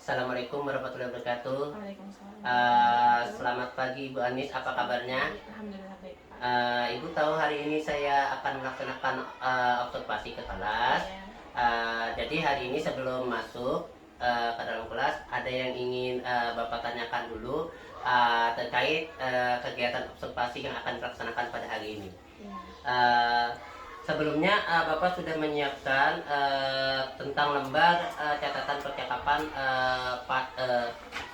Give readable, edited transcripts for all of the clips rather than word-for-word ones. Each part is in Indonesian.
Assalamualaikum warahmatullahi wabarakatuh. Waalaikumsalam. Selamat pagi Ibu Anis, apa kabarnya? Alhamdulillah baik, Pak. Ibu tahu hari ini saya akan melaksanakan observasi ke kelas. Iya. Jadi hari ini sebelum masuk ke dalam kelas, ada yang ingin Bapak tanyakan dulu terkait kegiatan observasi yang akan dilaksanakan pada hari ini. Iya. Sebelumnya Bapak sudah menyiapkan tentang lembar catatan percakapan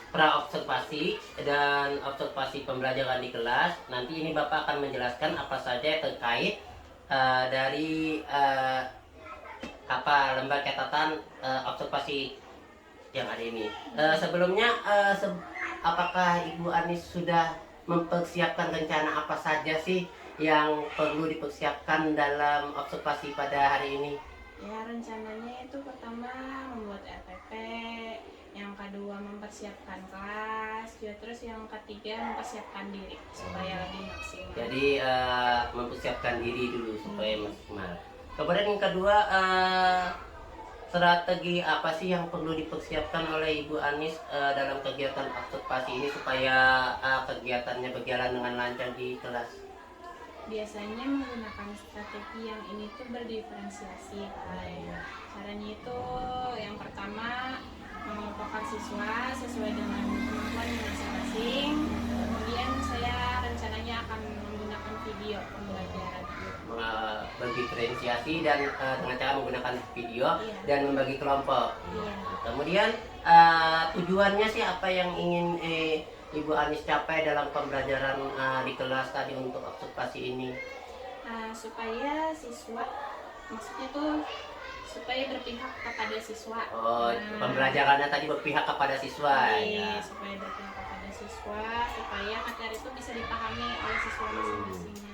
pra-observasi dan observasi pembelajaran di kelas. Nanti ini Bapak akan menjelaskan apa saja terkait dari lembar catatan observasi yang ada ini. Sebelumnya apakah Ibu Anis sudah mempersiapkan rencana apa saja sih yang perlu dipersiapkan dalam observasi pada hari ini? Ya, rencananya itu pertama membuat RPP, yang kedua mempersiapkan kelas, ya, terus yang ketiga mempersiapkan diri supaya lebih maksimal. Jadi mempersiapkan diri dulu supaya maksimal. Kemudian yang kedua, strategi apa sih yang perlu dipersiapkan oleh Ibu Anis dalam kegiatan observasi ini supaya kegiatannya berjalan dengan lancar di kelas? Biasanya menggunakan strategi yang ini tuh berdiferensiasi, Pak. Caranya itu yang pertama mengelompokkan siswa sesuai dengan kemampuannya masing-masing. Kemudian saya rencananya akan menggunakan video pembelajaran. Berdiferensiasi dan dengan cara menggunakan video dan membagi kelompok. Iya. Kemudian tujuannya sih apa yang ingin Ibu Anis capai dalam pembelajaran di kelas tadi untuk observasi ini? Supaya siswa, maksudnya tuh supaya berpihak kepada siswa. Pembelajarannya tadi berpihak kepada siswa. Iya, supaya berpihak kepada siswa, supaya materi itu bisa dipahami oleh siswa masing-masingnya.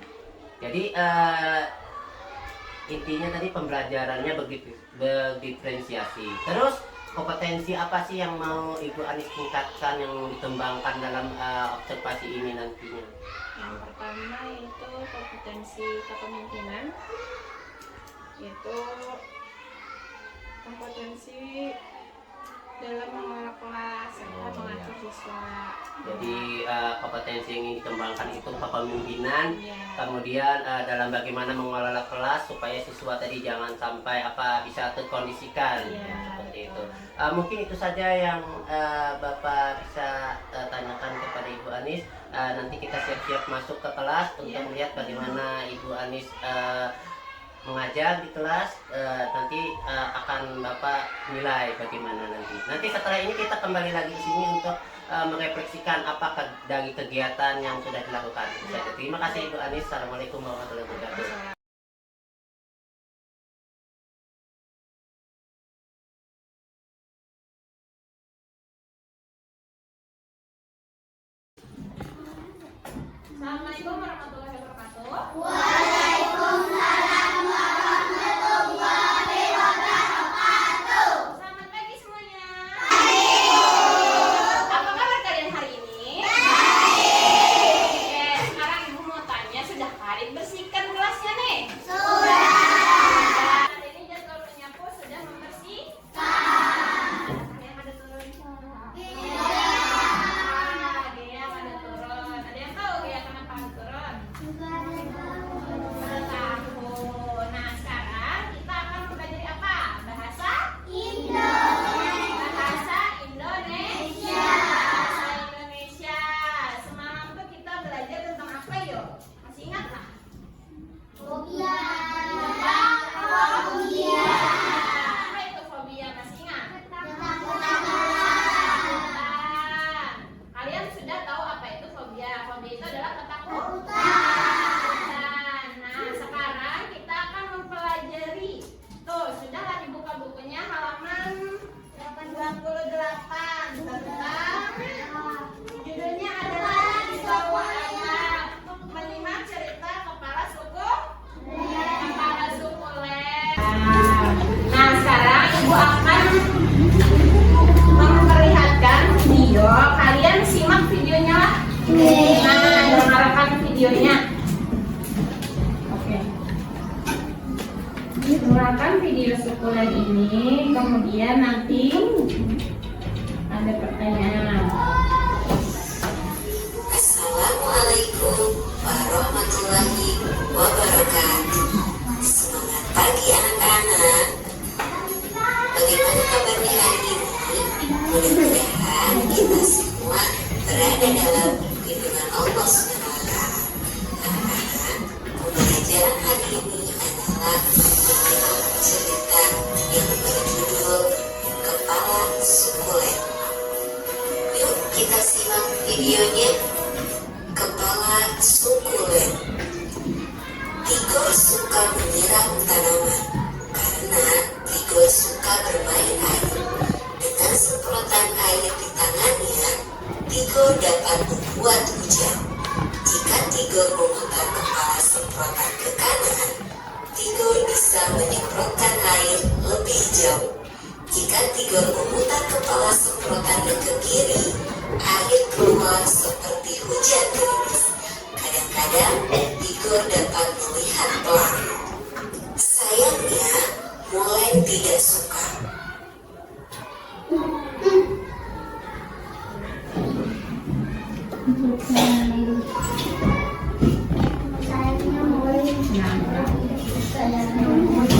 Jadi intinya tadi pembelajarannya berdiferensiasi. Terus kompetensi apa sih yang mau Ibu Anis tingkatkan, yang dikembangkan dalam observasi ini nantinya? Yang pertama itu kompetensi kepemimpinan, yaitu kompetensi dalam mengelola kelas serta mengatur siswa. Jadi kompetensi yang ingin dikembangkan itu kepemimpinan, kemudian dalam bagaimana mengelola kelas supaya siswa tadi jangan sampai bisa terkondisikan, seperti itu. Mungkin itu saja yang Bapak bisa tanyakan kepada Ibu Anis. Nanti kita siap-siap masuk ke kelas untuk melihat bagaimana Ibu Anis mengajar di kelas. Nanti akan Bapak nilai bagaimana nanti. Nanti setelah ini kita kembali lagi di sini untuk merefleksikan apa dari kegiatan yang sudah dilakukan. Terima kasih Ibu Anis. Assalamualaikum warahmatullahi wabarakatuh. Assalamualaikum warahmatullahi wabarakatuh. Waalaikumsalam warahmatullahi wabarakatuh. Selamat pagi semuanya. Baik. Apa kabar kalian hari ini? Baik. Oke, sekarang Ibu mau tanya, sudah kalian bersihkan kelasnya nih? Sudah. Hari ini jadwal menyapu sudah membersihkan. Ada yang ada turun? Tidak. Ada yang ada turun. Ada yang tahu ya kenapa ada turun? Ada tahu. Nah, sekarang kita akan mempelajari apa? Bahasa Bahasa Indonesia. Bahasa Indonesia. Semalam tuh kita belajar tentang apa yuk? Masih ingat nggak? Fobia. Fobia. Apa itu fobia? Masih ingat? Ketakutan. Kalian sudah tahu apa itu fobia? Fobia itu adalah ketakutan. Nah, sekarang kita akan mempelajari. Tuh, sudahlah dibuka bukunya halaman 88 tentang judulnya adalah di bawah ayat menyimak cerita kepala suku Lem. Nah, sekarang Ibu akan memperlihatkan video. Kalian simak videonya. Nah, dengarkan videonya. Oke. Dengarkan video suku Lem ini, kemudian nanti ada pertanyaan. Assalamualaikum warahmatullahi wabarakatuh. Semangat pagi anak-anak. Bagaimana kabarnya hari ini? Mudah-mudahan kita semua berada dalam lindungan Allah SWT. Anak-anak, pembelajaran hari ini adalah mengenai cerita yang berjudul Kepala Sukulen. Yuk kita simak videonya. Kepala sukulen. Tigor suka menyerang tanaman karena Tigor suka bermain air. Dengan semprotan air di tangannya, Tigor dapat membuat hujan. Jika Tigor memutar kepala semprotan ke kanan, Tigor bisa menyemprotkan air lebih jauh. Jika Tigor memutar kepala semprotannya ke kiri, air keluar seperti hujan gerimis. Kadang-kadang Tigor dapat melihat pelang. Sayangnya, Molen tidak suka. Sayangnya mulai. Sayangnya mulai.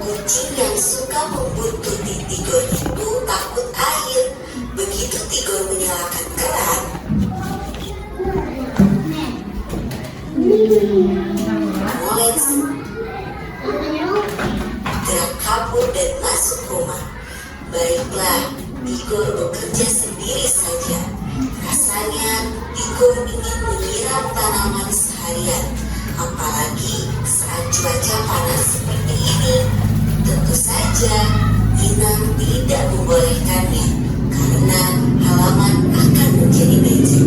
Kucing yang suka membuntuti Tigor itu takut air. Begitu Tigor menyalakan keran, Molen gerak kabur dan masuk rumah. Baiklah, Tigor bekerja sendiri saja. Rasanya Tigor ingin menyiram tanaman seharian, apalagi saat cuaca panas seperti ini. Tentu saja Inang tidak membolehkannya karena halaman akan menjadi becek.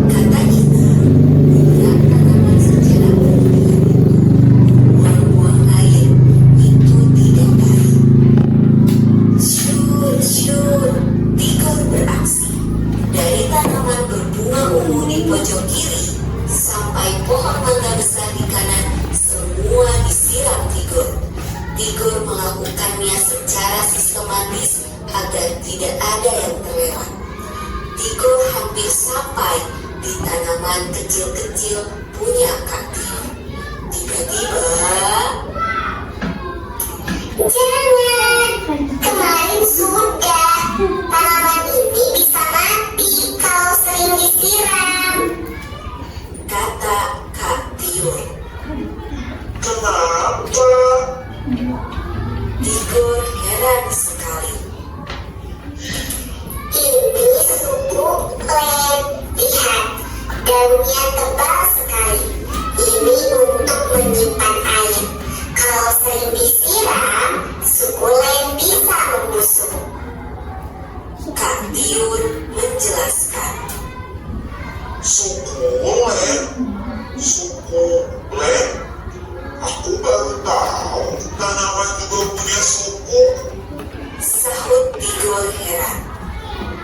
Kata Inang, menyiram tanaman secara berlebihan itu, buang-buang air, itu tidak baik. Syur, Tigor beraksi. Dari tanaman berbunga ungu di pojok kiri sampai pohon mangga besar di kanan, semua disiram Tigor. Tigor melakukannya secara sistematis agar tidak ada yang terlewat. Tigor hampir sampai di tanaman kecil-kecil punya Kak Tigor. Tiba-tiba, Jangan, kemarin sudah. Tanaman ini bisa mati kalau sering disiram. kata Kak Tigor. Kenapa? Tigor heran sekali. Ini suku len. Lihat, daunnya tebal sekali. Ini untuk menyimpan air. Kalau sering disiram, suku len bisa membusuk. Kak Tigor menjelaskan. Sukulen? Sukulen? Aku baru tahu tanaman juga punya suku. Sahut Tigor heran.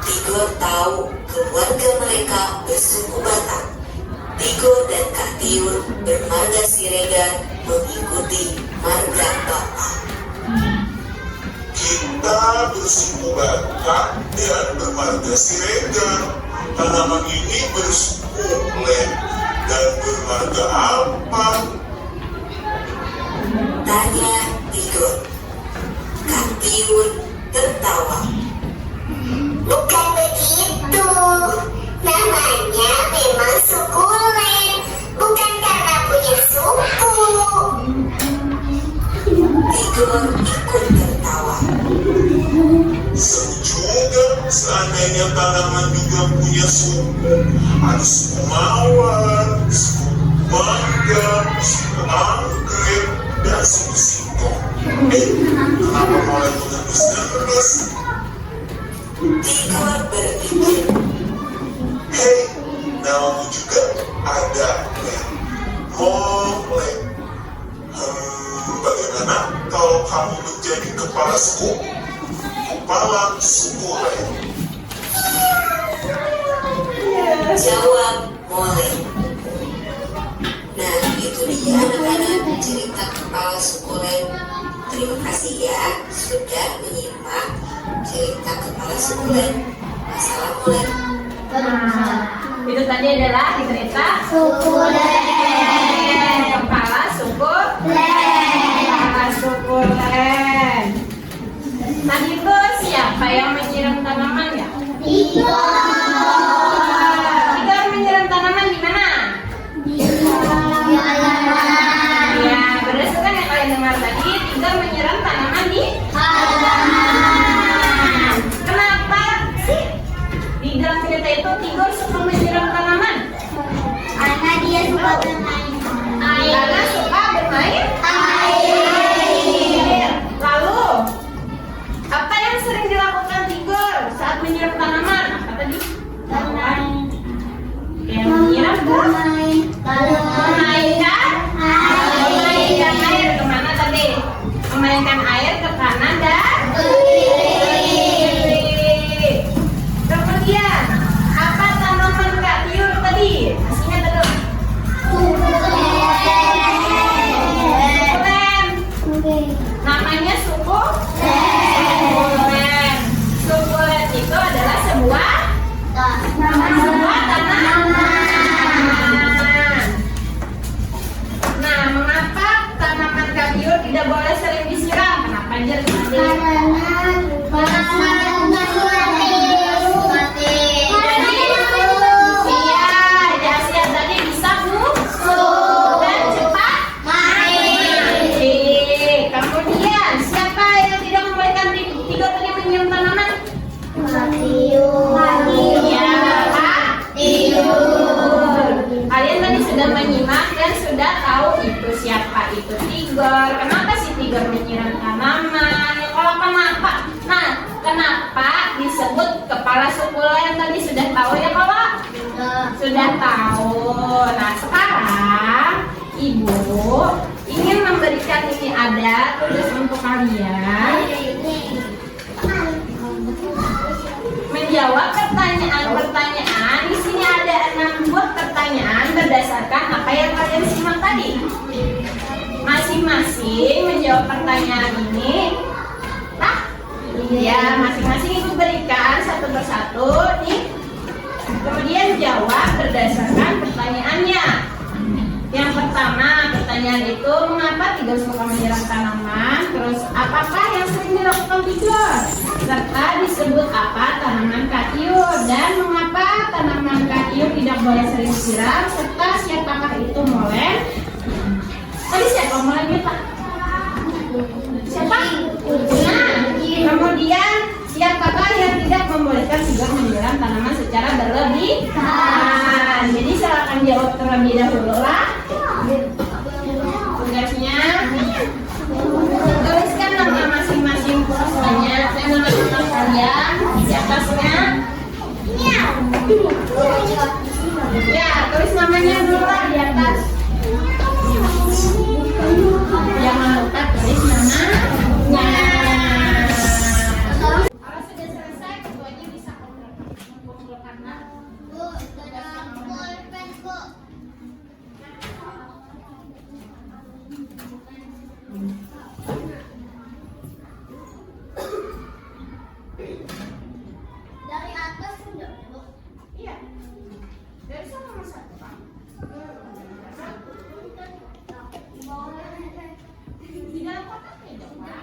Tigor tahu keluarga mereka bersuku Batak. Tigor dan Kak Tigor bermarga Siregar mengikuti marga Bapak. Kita bersuku Batak dan bermarga Siregar. Tanaman ini bersuku len dan bermarga apa? Tanya Tigor. Kak Tigor tertawa. Bukan begitu. Namanya memang suku len. Bukan karena punya suku. Tigor ikut tertawa. Seru juga seandainya tanaman juga punya suku. Ada suku mawar, suku mangga, suku anggrek, dan suku singkong. Kenapa mulai mengendus-endus? Tigor berpikir. Hei, namamu juga ada len. Molen. Bagaimana kalau kamu menjadi kepala suku? Kepala suku len. Jawab Molen. Itu dia anak-anak cerita kepala sukulen. Terima kasih ya sudah menyimak cerita kepala sukulen. Assalamualaikum. Itu tadi adalah cerita kepala sukulen. Tadi itu siapa yang menyiram tanaman ya? Tigor menyiram tanaman di mana? Ya, berdasarkan yang kalian dengar tadi, Tigor menyiram tanaman di halaman. Kenapa sih di dalam cerita itu Tigor suka menyiram tanaman? Karena dia suka bermain air. Karena suka bermain air. Lalu, apa yang sering dilakukan Tigor saat menyiram tanaman? Apa tadi? Yang menyiram memainkan air kemana tadi? Memainkan air ke kanan dan kiri. Kemudian apa tanaman Kak Tiur tadi? Masih ingat belum? Sukulen. Namanya sukulen. Sukulen itu adalah sebuah tanaman. Nah, mengapa tanaman kabiur tidak boleh sering disiram? Kenapa Jer? Jadi Asia tadi bisa busuk dan cepat mati. Kemudian siapa yang tidak membolehkan Tigor tadi menyiram tanaman? Ya, Tiur. Kalian tadi sudah menyimak dan sudah tahu itu siapa itu Tigor. Kenapa sih Tigor menyiram tanaman? Ya, kalau kenapa? Nah, kenapa disebut kepala sukulen tadi sudah tahu ya kalau? Sudah tahu. Nah, sekarang Ibu ingin memberikan ini ada tugas untuk kalian menjawab pertanyaan-pertanyaan. Di sini ada 6 buah pertanyaan berdasarkan apa yang kalian simak tadi. Masing-masing menjawab pertanyaan ini. Ya, masing-masing Ibu berikan satu persatu nih. Kemudian jawab berdasarkan pertanyaannya. Yang pertama, pertanyaan itu mengapa Tigor suka menyiram tanaman? Terus apakah yang sering dilakukan Tigor? Serta disebut apa tanaman katiur dan mengapa tanaman katiur tidak boleh sering disiram? Serta siapakah itu molen? Tadi siapa molennya Pak? Siapa? Nah, kemudian siapakah yang tidak membolehkan Tigor menyiram tanaman secara berlebihan? Jadi silakan jawab terlebih dahulu lah. Tugasnya tuliskan nama masing-masing siswanya dan nama-nama kalian di atasnya. Ya, tulis namanya dulu lah di atas. Jangan lupa tulis namanya. Kalau sudah selesai, keduanya bisa kumpulkan. Dari atas sudah, Bu. Iya. Dari sana nomor 1, Pak. Di dalam kotaknya dong, Pak.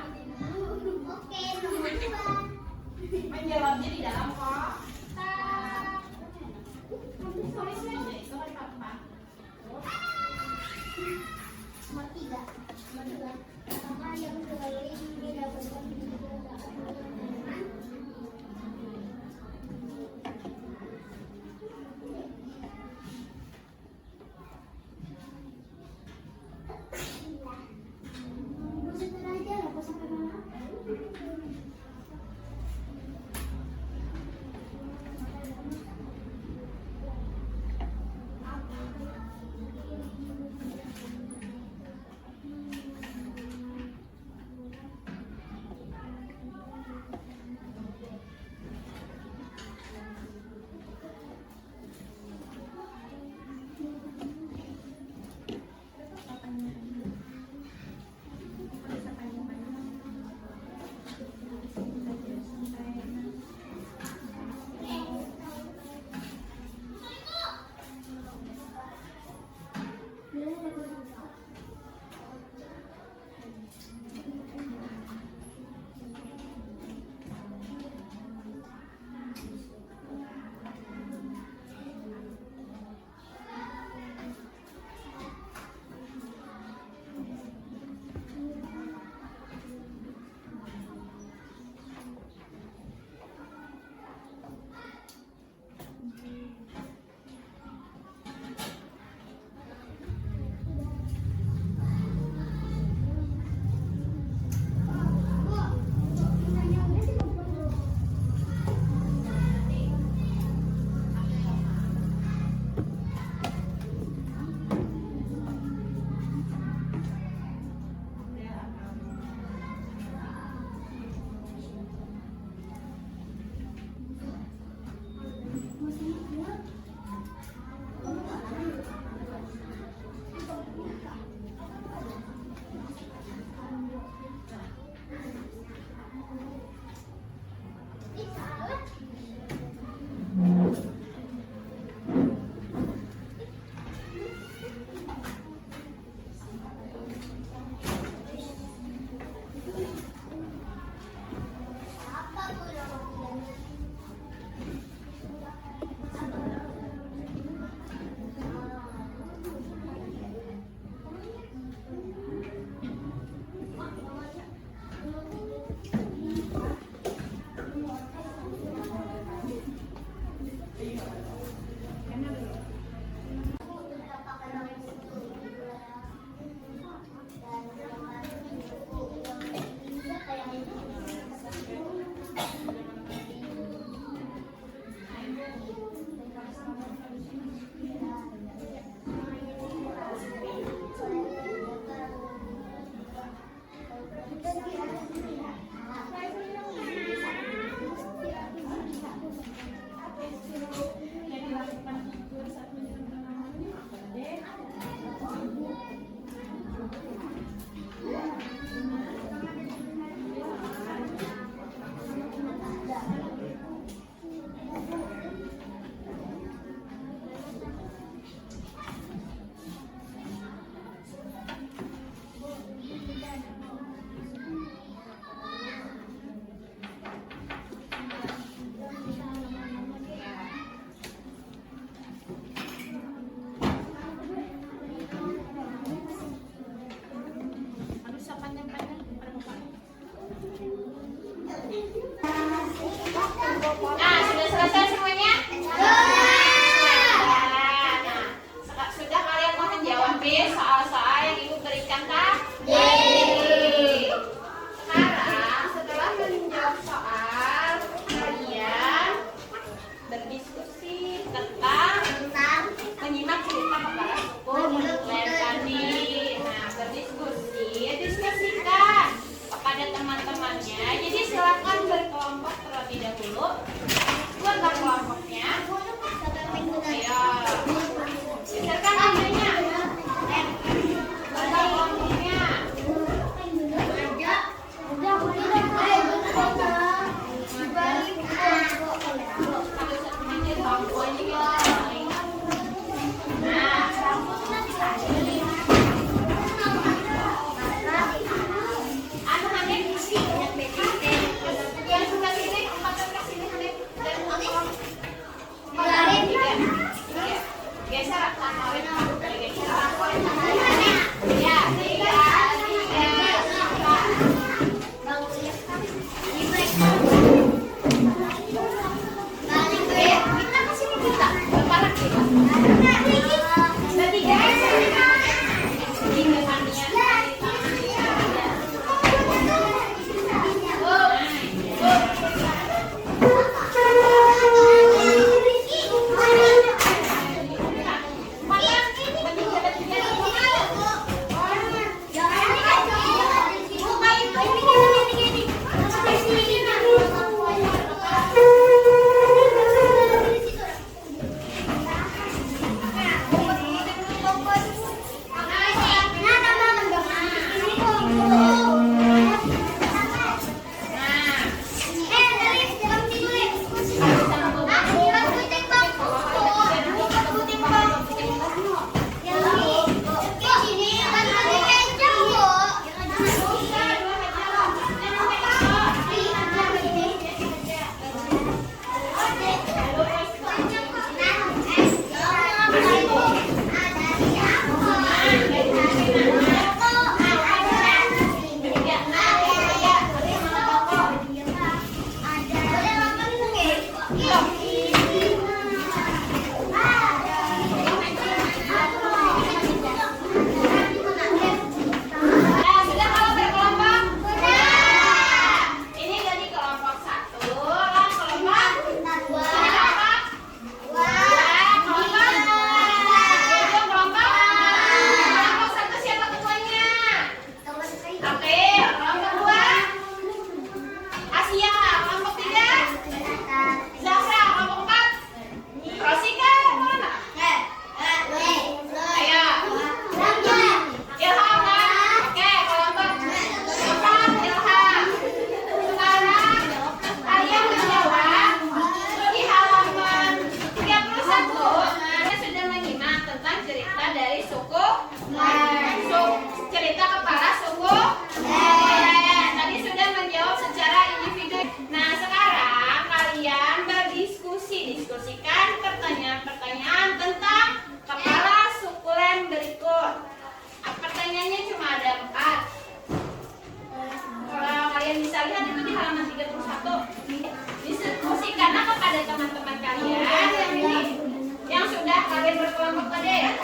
ada teman-teman kalian yang ini yang sudah kalian berkelompok tadi?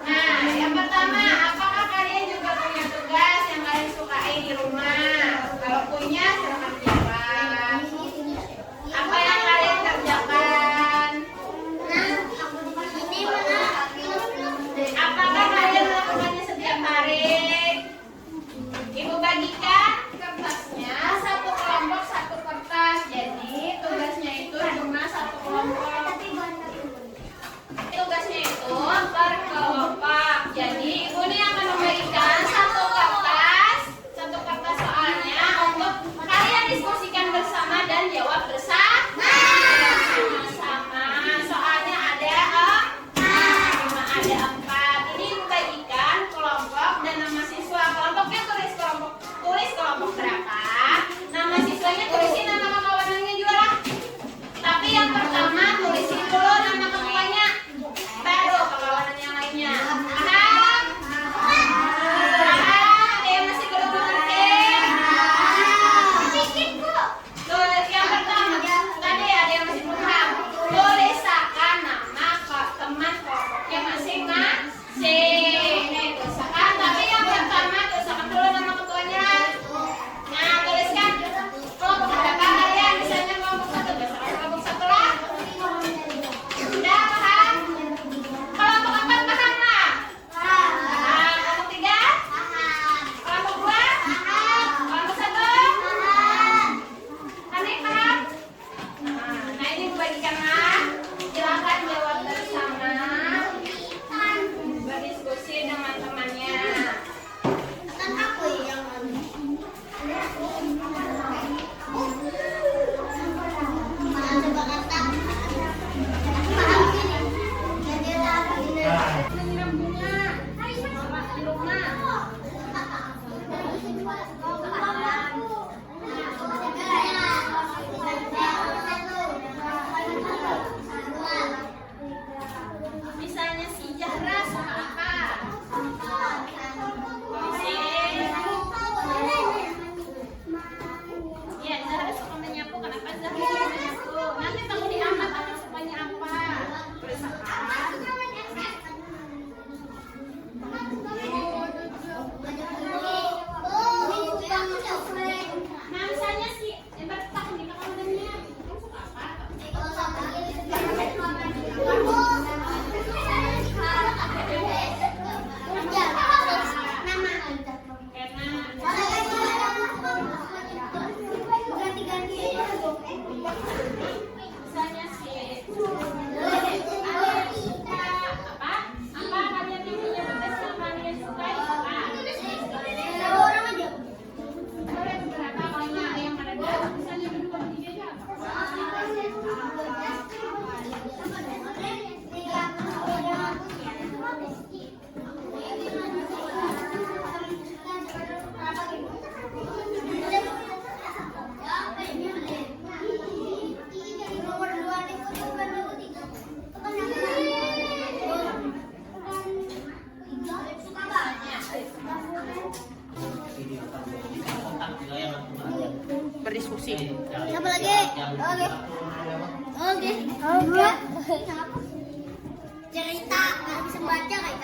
Nah, yang pertama, apakah kalian juga punya tugas yang kalian sukai di rumah? Kalau punya, silakan jawab. Apa yang kalian kerjakan? Apakah kalian melakukannya setiap hari? Ibu bagikan kertasnya, satu kelompok satu kertas. Jadi tugasnya itu cuma satu kelompok. Tugasnya itu per kelompok. Jadi ibu ini akan membagikan satu kertas soalnya untuk kalian diskusikan bersama dan jawab bersama. Soalnya ada ada 4. Ini ibu bagikan kelompok dan nama siswa. Kelompoknya tulis kelompok berapa. Nama siswanya tulisin nama kawanannya juga. Tapi yang pertama tulisin dulu nama ketuanya, baru kawanan yang lainnya. Paham? Ada yang masih belum mengerti? Tuh, yang pertama tadi ada yang masih belum paham. Tulisakan nama teman kelompoknya masing-masing. Nih, tulisakan. Tapi yang pertama tulisakan dulu nama ketuanya. Nah, tuliskan kelompok berapa kalian? Misalnya kelompok 1, tuliskan kelompok 1 lah. Sudah paham? Kelompok 4 paham lah? Paham. Kelompok 3? Kelompok 2? Kelompok 1? Ani paham? Nah, ini bagikanlah. Silakan jawab bersama. Berdiskusi dengan temannya. Menyiram bunga di rumah. Misalnya si Zahra suka apa? Iya, Zahra suka menyapu. Kenapa Zahra suka menyapu? Nanti kamu diamat akan sukanya apa? Tulisakan. Nah, misalnya si bertak di kawanannya, kamu suka apa? Misalnya si apa? Apa kalian punya tugas yang kalian sukai? Boleh beberapa kalau nggak yang ada. Misalnya berdua bertiga aja. Berdiskusi. Siapa lagi? Oke. Cerita, nggak bisa baca kayak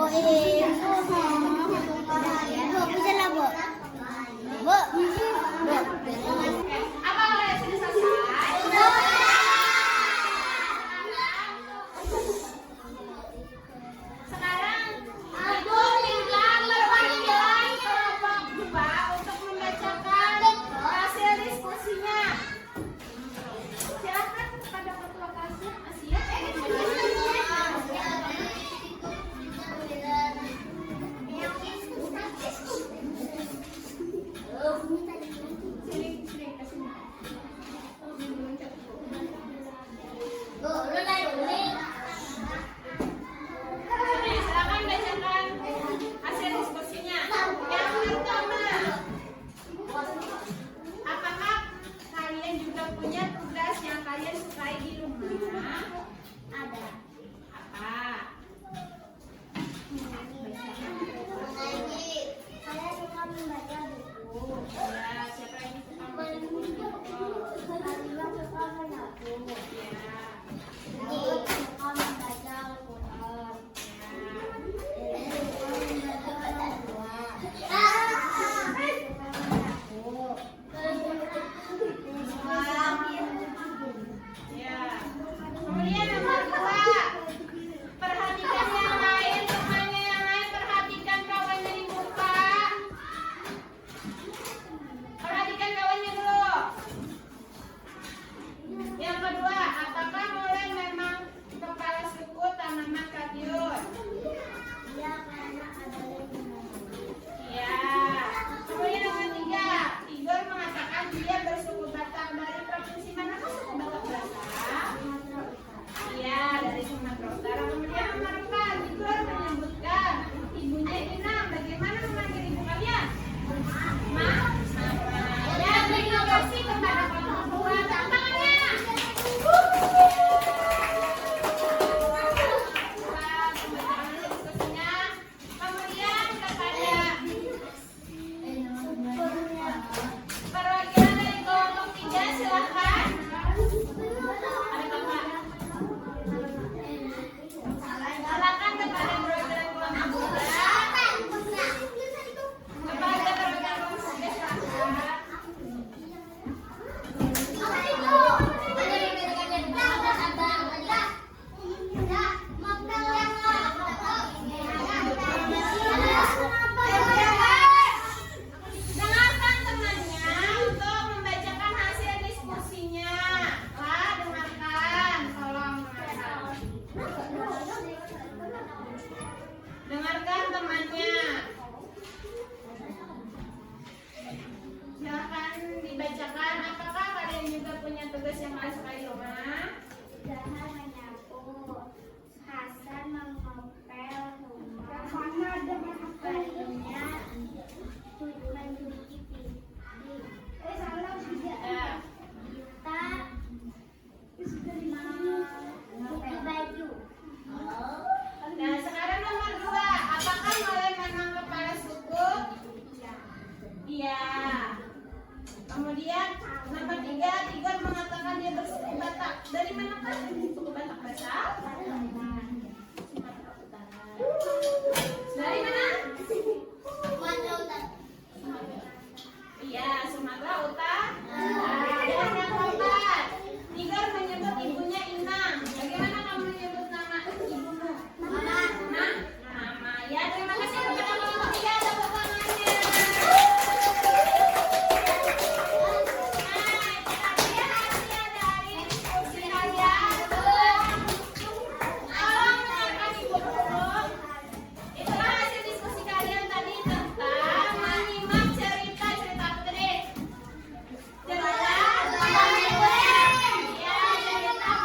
Bu, bisa lah, Bu. Bu. Apa udah sudah selesai? Sekarang ibu tinggal berpanjang kelompok 2 untuk membacakan hasil diskusinya. Silakan kepada ketua kelasnya Asia. Silakan bacakan hasil diskusinya. Yang pertama, apakah kalian juga punya tugas yang kalian sukai di rumah? Ada. Apa? Saya suka membaca buku. Ya, siapa yang suka membaca buku? Saya suka menyapu. Ya. Suka membaca Al-Quran. Ya. Kemudian nomor 2, perhatikan yang lain, temannya yang lain, perhatikan kawannya di muka. Perhatikan kawannya dulu. Yang kedua, apakah mulai memang kepala suku tanaman kadiun? Iya, karena ada lingkungan. Iya. Kemudian nomor 3, Igor mengatakan dia bersuku Batak. Dari provinsi manakah suku Batak berasal? Iya, dari Sumatera Utara. Kemudian nomor 4, Igor menyebutkan ibunya Inam. Bagaimana memanggil ibu kalian? Ma? Ya, terima kasih kepada kelompok 2. Tantangannya. Kemudian kepada perwakilan dari kelompok 3, silahkan. Ada kakak. Silakan kepada perwakilan kelompok 3. Kepada perwakilan kelompok 3, silahkan. Dengarkan temannya untuk membacakan hasil diskusinya. Lah, dengarkan. Tolong dengarkan. Dengarkan temannya. Silahkan dibacakan. Apakah kalian juga punya tugas yang kalian suka di rumah? Zahan menyapu. Hasan mengopel rumah. Bayinya mencuci piring. Ya. Kita mencuci baju. Nah, sekarang nomor 2, apakah mulai memang kepala suku? Iya. Kemudian nomor 3, Igor mengatakan dia bersuku Batak. Dari manakah suku Batak berasal? Sumatera Utara. Dari mana? Iya, Sumatera Utara. Dan yang keempat, Igor menyebut ibunya Inang. Bagaimana kamu menyebut nama ibumu? Mama. Mama. Ya, terima kasih kepada kelompok 3. Tepuk tangannya. Nah, hasil dari diskusi kalian. Tolong dengarkan ibu dulu. Itulah hasil diskusi kalian tadi tentang menyimak cerita-cerita Putri. Cerita ya, cerita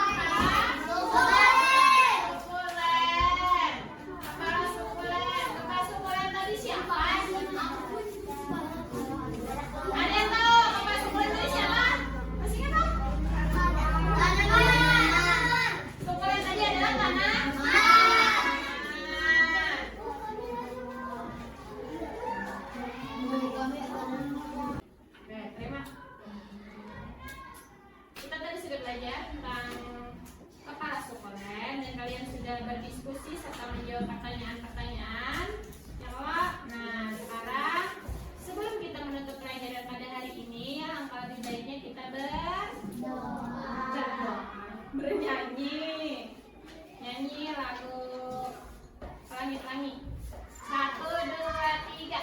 sukulen. Kepala sukulen. Kepala sukulen tadi siapa? Ada yang tahu kepala sukulen tadi siapa? Masih ingat dong? Sukulen tadi adalah tanaman. Oke, terima. Kita tadi sudah belajar tentang kepala sukulen dan kalian sudah berdiskusi serta menjawab pertanyaan-pertanyaan. ulangi. 1, 2, 3.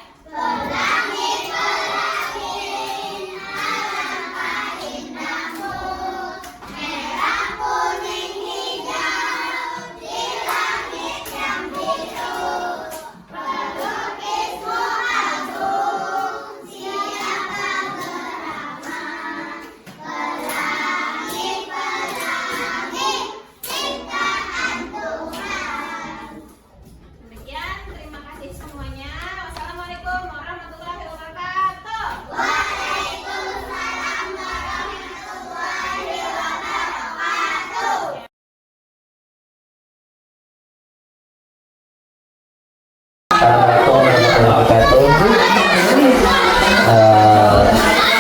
Demikian, terima kasih semuanya. Wassalamualaikum warahmatullahi wabarakatuh. Assalamualaikum warahmatullahi wabarakatuh.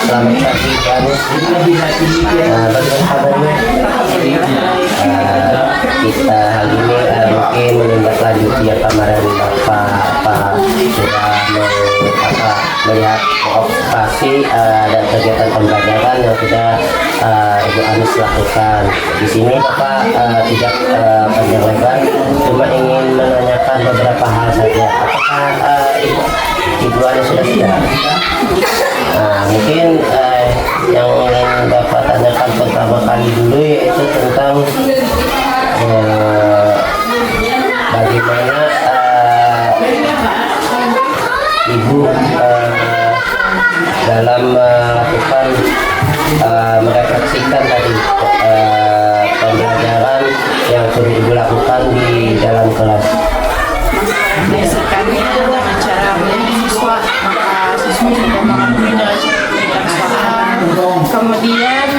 Selamat pagi guys. Bagaimana kabarnya? Kita hari ini mungkin menindaklanjuti kemarin Bapak sudah melihat observasi dan kegiatan pembelajaran yang sudah Ibu Anis lakukan. Di sini Bapak tidak panjang lebar, cuma ingin menanyakan beberapa hal saja. Apakah Ibu Anis sudah siap? Mungkin yang ingin Bapak tanyakan pertama kali dulu yaitu tentang bagaimana Ibu dalam melakukan merefleksikan tadi pembelajaran yang sudah Ibu lakukan di dalam kelas. Berdasarkannya dengan cara mendidik siswa, maka siswa sudah mengerti dengan cara memberikan soal. Kemudian,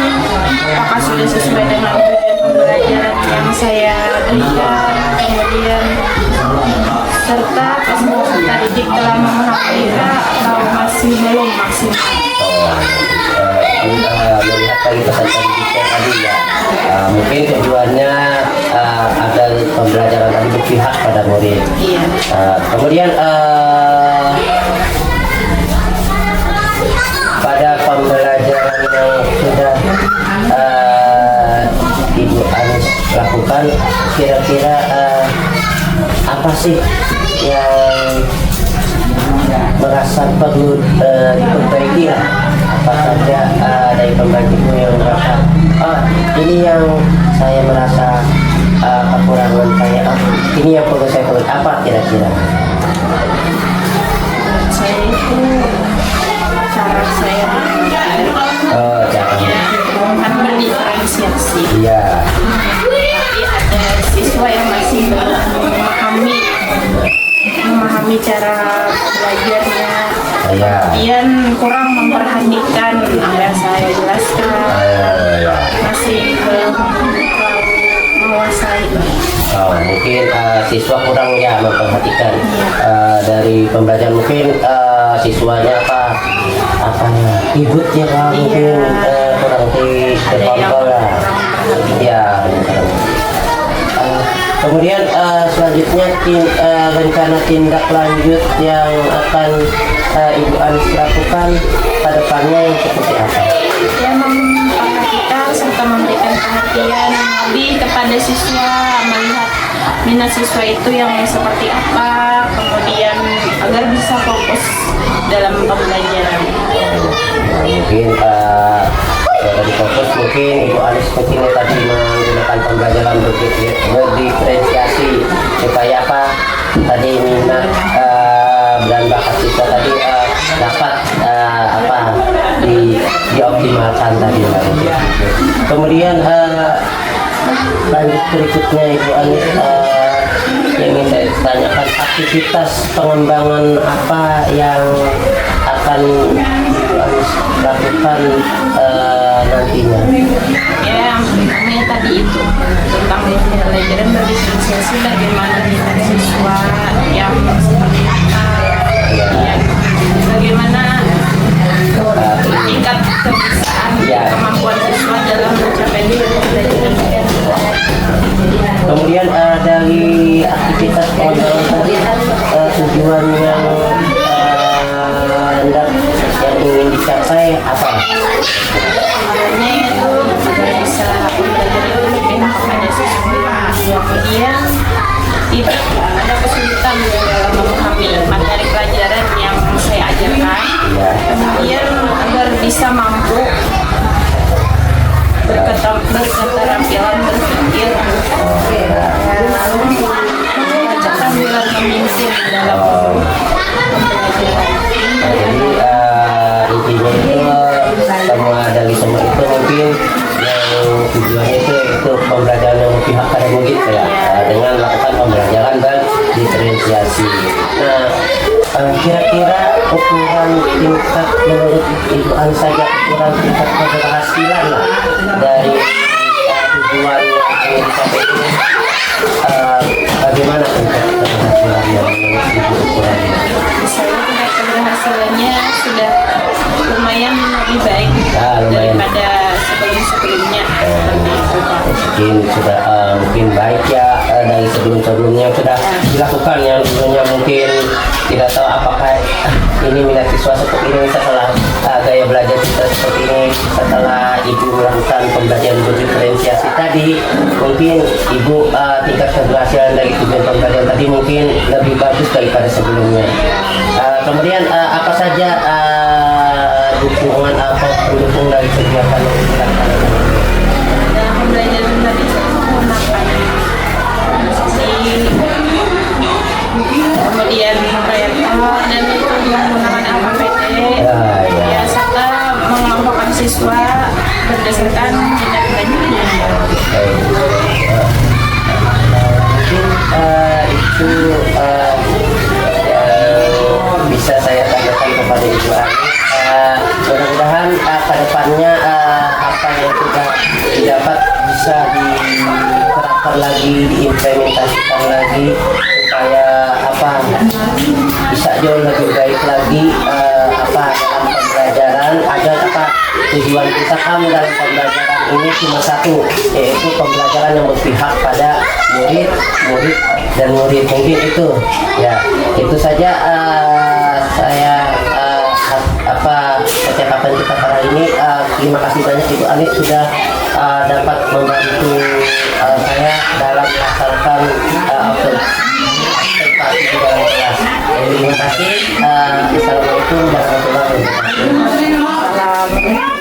apakah sudah sesuai dengan tujuan pembelajaran yang saya berikan? Kemudian, serta peserta didik telah memahaminya atau masih belum maksimal. Melihat tadi pesan pendidikan tadi ya, mungkin tujuannya agar pembelajaran tadi berpihak pada murid. Iya. Kemudian pada pembelajaran yang sudah Ibu Anis lakukan, kira-kira apa sih yang merasa perlu diperbaiki lah? Apa saja dari pembantumu yang merasa ini yang saya merasa kekurangan saya, ini yang perlu saya perlu, apa kira-kira? Saya itu cara saya kan berdiferensiasi. Iya. Tapi ada siswa yang masih belum memahami cara belajarnya. Kemudian kurang memperhatikan apa yang saya jelaskan. Masih belum menguasai. Mungkin siswa kurang ya memperhatikan dari pembelajaran, mungkin siswanya apa ya ributnya mungkin kurang dikontrol lah ya. Kemudian selanjutnya rencana tindak lanjut yang akan Ibu Anis lakukan ke depannya yang seperti apa? Ya, memperhatikan serta memberikan perhatian lebih kepada siswa, melihat minat siswa itu yang seperti apa, kemudian agar bisa fokus dalam pembelajaran. Mungkin dari fokus mungkin Ibu Anis mungkin tadi menggunakan pembelajaran berdiferensiasi supaya apa tadi minat dan bakat siswa tadi dapat dioptimalkan tadi. Kemudian lanjut berikutnya Ibu Anis yang ingin saya tanyakan, aktivitas pengembangan apa yang akan Ibu Anis lakukan nantinya? Ya, yang pertamanya tadi itu tentang pembelajaran berdiferensiasi, bagaimana minat siswa yang seperti apa, ya, bagaimana tingkat kebiasaan kemampuan siswa dalam mencapai pembelajaran. Kemudian dari aktivitas pengembangan tadi tujuan yang ingin dicapai apa? Sebenarnya itu bisa belajar lebih kepada siswa, kemudian tidak ada kesulitan dalam Oh. Jadi intinya itu semua itu mungkin yang tujuannya itu pembelajaran yang berpihak pada murid ya, dengan melakukan pembelajaran dan diferensiasi. Nah, kira-kira ukuran tingkat menurut Ibu An saja, ukuran tingkat keberhasilan lah dari tujuan yang ingin disampaikan, bagaimana tingkat keberhasilan yang menurut Ibu ukurannya? saya tingkat keberhasilannya sudah lumayan lebih baik Lumayan. daripada sebelum-sebelumnya. Mungkin sudah mungkin baik ya dari sebelum-sebelumnya sudah dilakukan, yang dulunya mungkin tidak tahu apakah ini minat siswa seperti ini, setelah gaya belajar kita seperti ini, setelah ibu melakukan pembelajaran berdiferensiasi tadi, mungkin ibu tingkat keberhasilan dari tujuan pembelajaran tadi mungkin lebih bagus daripada sebelumnya. Kemudian apa saja dukungan atau pendukung dari kegiatan yang dilakukan? Dalam pembelajaran tadi saya menggunakan kemudian proyektor dan itu menggunakan APPT ya, serta mengelompokkan siswa berdasarkan minat belajarnya. Mungkin itu yang bisa saya tanyakan kepada Ibu Ani. Mudah-mudahan ke depannya apa yang sudah didapat bisa diterapkan lagi, diimplementasikan lagi supaya bisa jauh lebih baik lagi dalam pembelajaran, agar tujuan kita dalam pembelajaran ini cuma satu, yaitu pembelajaran yang berpihak pada murid dan murid. Mungkin itu ya, itu saja saya percakapan kita kali ini. Terima kasih banyak Ibu Ani sudah dapat membantu saya dalam melaksanakan observasi di dalam kelas. Terima kasih. Assalamualaikum warahmatullahi wabarakatuh.